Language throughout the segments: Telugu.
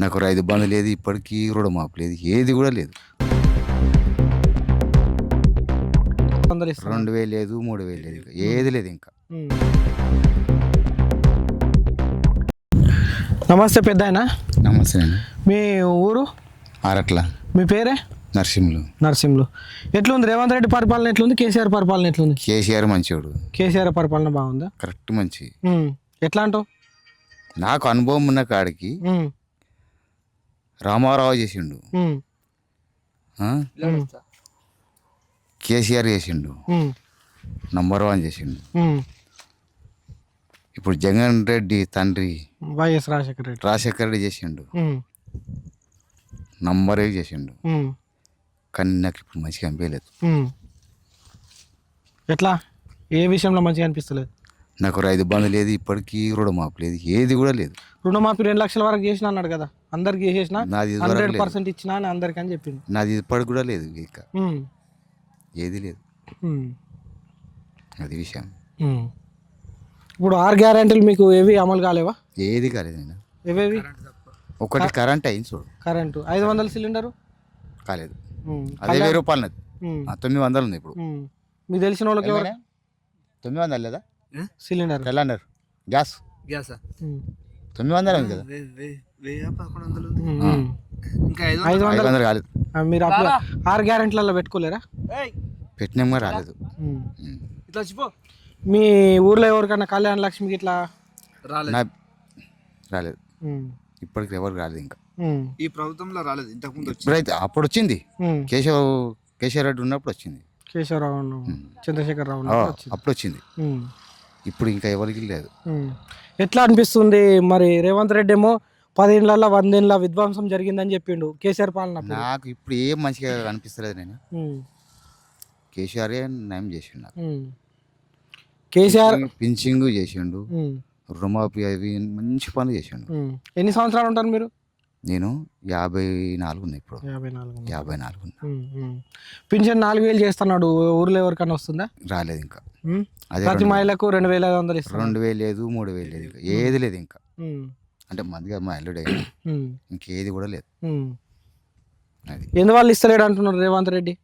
నాకు రైతు బంధు లేదు, ఇప్పటికీ రుణమాఫీ లేదు, ఏది కూడా లేదు. 2000 లేదు, 3000 లేదు, ఇంకా ఏది లేదు ఇంకా. నమస్తే పెద్ద ఆయన. నమస్తే అండి. మీ ఊరు? ఆరట్ల. మీ పేరే? నరసింహులు. ఎట్లుంది రేవంత్ రెడ్డి పరిపాలన? ఎట్లుంది కేసీఆర్ పరిపాలన? ఎట్లుంది? కేసీఆర్ మంచివాడు. కేసీఆర్ పరిపాలన బాగుందా? కరెక్ట్, మంచి. ఎట్లా అంటావు? నాకు అనుభవం ఉన్న కాడికి రామారావు చేసిండు, కేసీఆర్ చేసిండు, నంబర్ 1 చేసిండు. ఇప్పుడు జగన్ రెడ్డి తండ్రి వైఎస్ రాజశేఖర రెడ్డి చేసిండు, నంబర్ 1 చేసిండు. కానీ నాకు ఇప్పుడు మంచిగా అనిపించలేదు. ఎట్లా? ఏ విషయంలో మంచిగా అనిపిస్తలేదు? నాకు రైతు బంధు లేదు, ఇప్పటికీ రుణమాఫీ లేదు, ఏది కూడా లేదు. రుణమాఫీ 2 లక్షల వరకు చేసిన అన్నాడు కదా, అందరికి చేసేసిన 100% ఇచ్చినా అని అందరికి అని చెప్పింది. నాది ఇప్పటికి కూడా లేదు, ఇంకా ఏది లేదు. అది విషయం. ఇప్పుడు 6 గ్యారెంటీలు మీకు ఏవి అమలు కాలేవా? ఏది కాలేదు. ఏవేవి? ఒకటి కరెంట్ అయింది చూడు, కరెంటు 500 సిలిండరు కాలేదు. అదే 1000 రూపాయలు, 900 ఉంది ఇప్పుడు. మీకు తెలిసిన వాళ్ళకి 900 లేదా సిలిండర్? సిలిండర్ గ్యాస్ 900 ఉంది కదా, 500 కాలేదు. మీరు అప్పుడు 6 గ్యారెంటీలలో పెట్టుకోలేరా? పెట్టినాం రాలేదు. మీ ఊర్లో ఎవరికన్నా కళ్యాణ లక్ష్మికి ఇట్లా రాలేదు, ఇప్పటికి ఎవరికి రాలేదు. ఇంకా ఈ ప్రభుత్వంలో రాలేదు, ఇంతకుముందు ఇప్పుడైతే అప్పుడు వచ్చింది. కేశవ రెడ్డి ఉన్నప్పుడు వచ్చింది, కేశవరావు, చంద్రశేఖరరావు అప్పుడు వచ్చింది. ఇప్పుడు ఇంకా ఎవరికి లేదు. ఎట్లా అనిపిస్తుంది మరి? రేవంత్ రెడ్డి ఏమో 10 ఏళ్ళ 100 ఏళ్ళ విధ్వంసం జరిగిందని చెప్పిండు కేసీఆర్ పాలన. నాకు ఇప్పుడు ఏం మంచిగా అనిపిస్తలేదు. నేను కేసీఆర్ నయం చేసిండు. నాకు కేసీఆర్ పింఛింగ్ చేసిండు, రుణమాఫీ అవి మంచి పనులు చేసిండు. ఎన్ని సంవత్సరాలు ఉంటారు మీరు? నేను 54 ఉన్నాయి ఇప్పుడు. 54 పింఛన్ 4000 చేస్తున్నాడు. ఊర్లో ఎవరికన్నా వస్తుందా? రాలేదు ఇంకా. ప్రతి మహిళకు 2500 ఇస్తారు. 2000 లేదు, 3000 లేదు, ఇంకా ఏది లేదు. ఇంకా అంటే మందిగా మా అల్లుడే, ఇంకేది కూడా లేదు. అది ఎందువల్ల ఇస్తలేడు అంటున్నారు రేవంత్ రెడ్డి?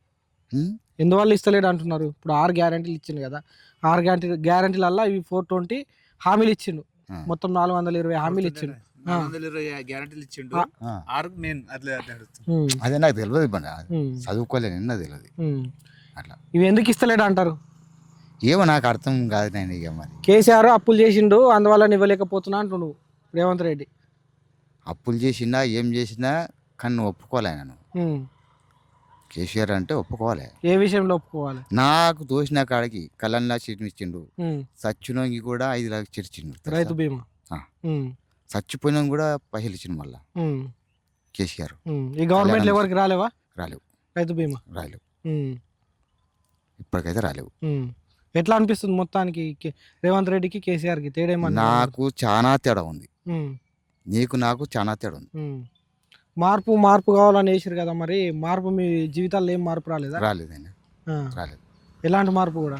ఎందువల్ల ఇస్తలేడు అంటున్నారు? ఇప్పుడు 6 గ్యారెంటీలు ఇచ్చిండు కదా, 6 గ్యారెంటీలల్లా ఇవి 420 హామీలు ఇచ్చిండు. మొత్తం 420 హామీలు ఇచ్చిండు. 420 గ్యారెంటీలు ఇచ్చిండు. అదే నాకు తెలియదు, చదువుకోలేదు, నాకు తెలియదు అట్లా. ఇవి ఎందుకు ఇస్తలేడు అంటారు? ఏమో నాకు అర్థం కాదు. నేను ఇక మరి కేసీఆర్ అప్పులు చేసిండు, అందువల్ల ఇవ్వలేకపోతున్నా అంటున్నాడు రేవంత్ రెడ్డి. అప్పులు చేసినా ఏం చేసినా కానీ ఒప్పుకోలే. నేను కేసీఆర్ అంటే ఒప్పుకోవాలి. ఏ విషయంలో ఒప్పుకోవాలి? నాకు తోసిన కాడికి కళ్యాణ సీట్లు ఇచ్చిండు, చచ్చినోకి కూడా 5 లక్షలు ఇచ్చిండు, రైతు బీమా. చచ్చిపోయినా కూడా పైసలు ఇచ్చిండు మళ్ళా కేసీఆర్. ఈ గవర్నమెంట్ ఎవరికి రాలేవా? రాలేవు, రైతు బీమా రాలేవు, ఇప్పటికైతే రాలేవు. ఎట్లా అనిపిస్తుంది మొత్తానికి రేవంత్ రెడ్డికి కేసీఆర్కి తేడా ఏమన్నా? నాకు చాలా తేడా ఉంది, నీకు నాకు చాలా తేడా ఉంది. మార్పు కావాలని వేసారు కదా, మరి మార్పు మీ జీవితాల్లో ఏం మార్పు రాలేదా? రాలేదండి, రాలేదు. ఎలాంటి మార్పు కూడా?